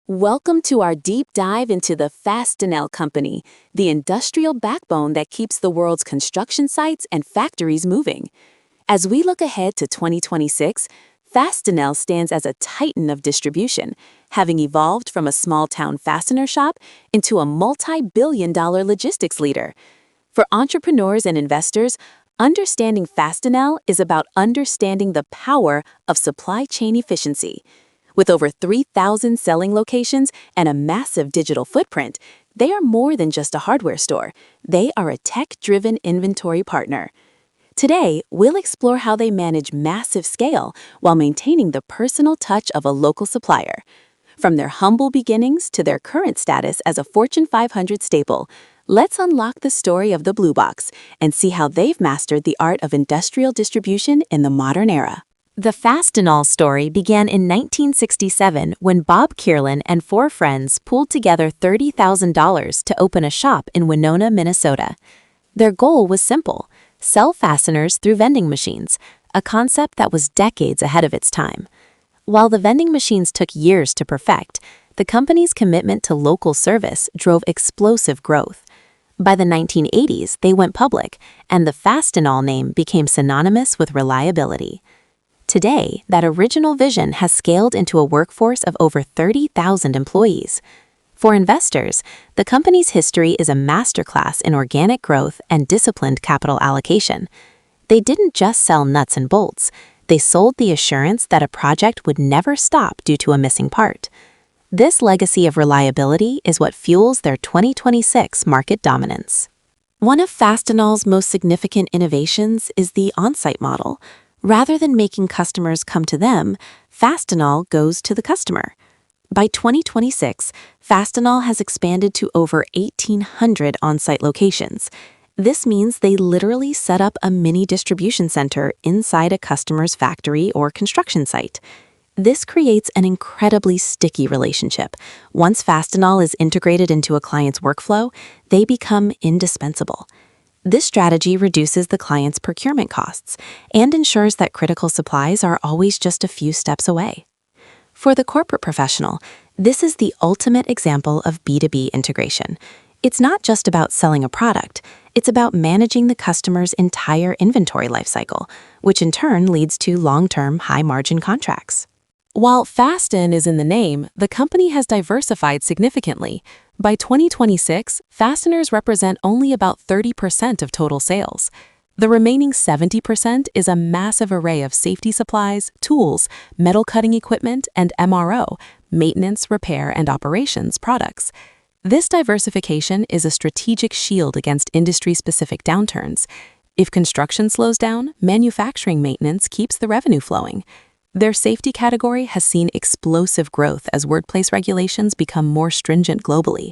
Welcome to our deep dive into the Fastenal Company, the industrial backbone that keeps the world's construction sites and factories moving. As we look ahead to 2026, Fastenal stands as a titan of distribution, having evolved from a small-town fastener shop into a multi-billion-dollar logistics leader. For entrepreneurs and investors, understanding Fastenal is about understanding the power of supply chain efficiency. With over 3,000 selling locations and a massive digital footprint, they are more than just a hardware store. They are a tech-driven inventory partner. Today, we'll explore how they manage massive scale while maintaining the personal touch of a local supplier. From their humble beginnings to their current status as a Fortune 500 staple, let's unlock the story of the Blue Box and see how they've mastered the art of industrial distribution in the modern era. The Fastenal story began in 1967 when Bob Kierlin and four friends pooled together $30,000 to open a shop in Winona, Minnesota. Their goal was simple: sell fasteners through vending machines, a concept that was decades ahead of its time. While the vending machines took years to perfect, the company's commitment to local service drove explosive growth. By the 1980s, they went public, and the Fastenal name became synonymous with reliability. Today, that original vision has scaled into a workforce of over 30,000 employees. For investors, the company's history is a masterclass in organic growth and disciplined capital allocation. They didn't just sell nuts and bolts, they sold the assurance that a project would never stop due to a missing part. This legacy of reliability is what fuels their 2026 market dominance. One of Fastenal's most significant innovations is the on-site model. Rather than making customers come to them, Fastenal goes to the customer. By 2026, Fastenal has expanded to over 1,800 on-site locations. This means they literally set up a mini distribution center inside a customer's factory or construction site. This creates an incredibly sticky relationship. Once Fastenal is integrated into a client's workflow, they become indispensable. This strategy reduces the client's procurement costs and ensures that critical supplies are always just a few steps away. For the corporate professional, this is the ultimate example of B2B integration. It's not just about selling a product, it's about managing the customer's entire inventory lifecycle, which in turn leads to long-term, high-margin contracts. While Fasten is in the name, the company has diversified significantly. By 2026, fasteners represent only about 30% of total sales. The remaining 70% is a massive array of safety supplies, tools, metal cutting equipment, and MRO, maintenance, repair, and operations products. This diversification is a strategic shield against industry-specific downturns. If construction slows down, manufacturing maintenance keeps the revenue flowing. Their safety category has seen explosive growth as workplace regulations become more stringent globally.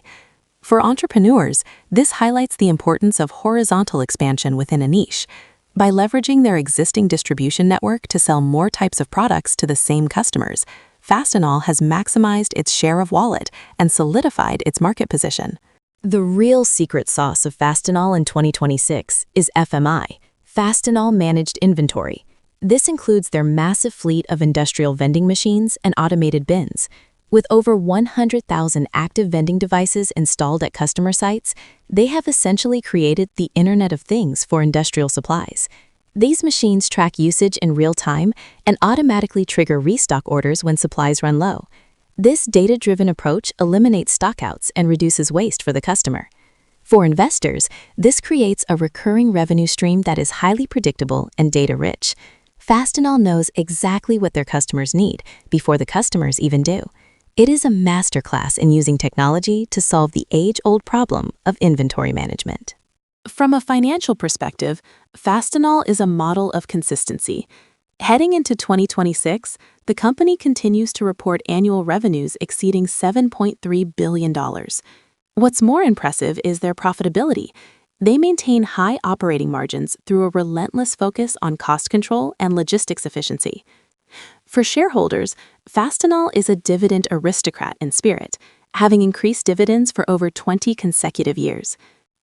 For entrepreneurs, this highlights the importance of horizontal expansion within a niche. By leveraging their existing distribution network to sell more types of products to the same customers, Fastenal has maximized its share of wallet and solidified its market position. The real secret sauce of Fastenal in 2026 is FMI, Fastenal Managed Inventory. This includes their massive fleet of industrial vending machines and automated bins. With over 100,000 active vending devices installed at customer sites, they have essentially created the Internet of Things for industrial supplies. These machines track usage in real time and automatically trigger restock orders when supplies run low. This data-driven approach eliminates stockouts and reduces waste for the customer. For investors, this creates a recurring revenue stream that is highly predictable and data-rich. Fastenal knows exactly what their customers need before the customers even do. It is a masterclass in using technology to solve the age-old problem of inventory management. From a financial perspective, Fastenal is a model of consistency. Heading into 2026, the company continues to report annual revenues exceeding $7.3 billion. What's more impressive is their profitability. They maintain high operating margins through a relentless focus on cost control and logistics efficiency. For shareholders, Fastenal is a dividend aristocrat in spirit, having increased dividends for over 20 consecutive years.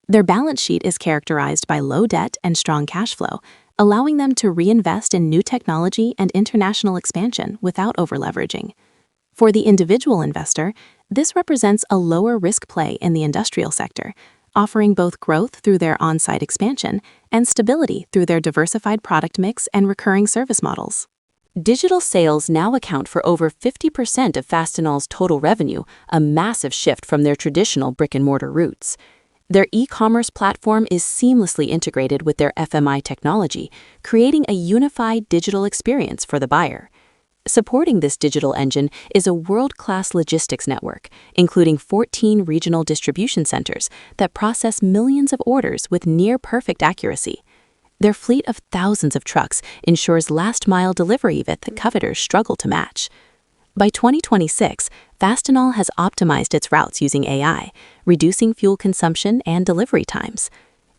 Their balance sheet is characterized by low debt and strong cash flow, allowing them to reinvest in new technology and international expansion without over-leveraging. For the individual investor, this represents a lower risk play in the industrial sector, offering both growth through their on-site expansion and stability through their diversified product mix and recurring service models. Digital sales now account for over 50% of Fastenal's total revenue, a massive shift from their traditional brick-and-mortar roots. Their e-commerce platform is seamlessly integrated with their FMI technology, creating a unified digital experience for the buyer. Supporting this digital engine is a world-class logistics network, including 14 regional distribution centers that process millions of orders with near-perfect accuracy. Their fleet of thousands of trucks ensures last-mile delivery that the coveters struggle to match. By 2026, Fastenal has optimized its routes using AI, reducing fuel consumption and delivery times.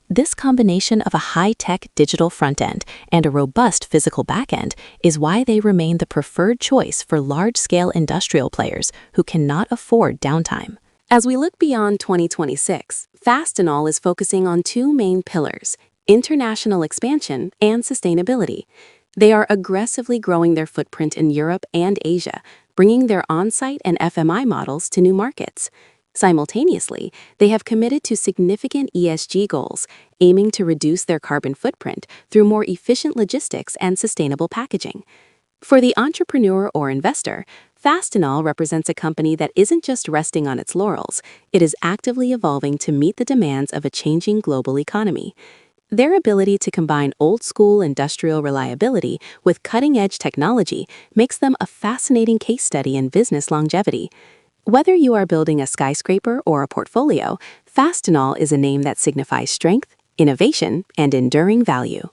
This combination of a high-tech digital front-end and a robust physical back-end is why they remain the preferred choice for large-scale industrial players who cannot afford downtime. As we look beyond 2026, Fastenal is focusing on two main pillars: international expansion and sustainability. They are aggressively growing their footprint in Europe and Asia, bringing their on-site and FMI models to new markets. Simultaneously, they have committed to significant ESG goals, aiming to reduce their carbon footprint through more efficient logistics and sustainable packaging. For the entrepreneur or investor, Fastenal represents a company that isn't just resting on its laurels, it is actively evolving to meet the demands of a changing global economy. Their ability to combine old-school industrial reliability with cutting-edge technology makes them a fascinating case study in business longevity. Whether you are building a skyscraper or a portfolio, Fastenal is a name that signifies strength, innovation, and enduring value.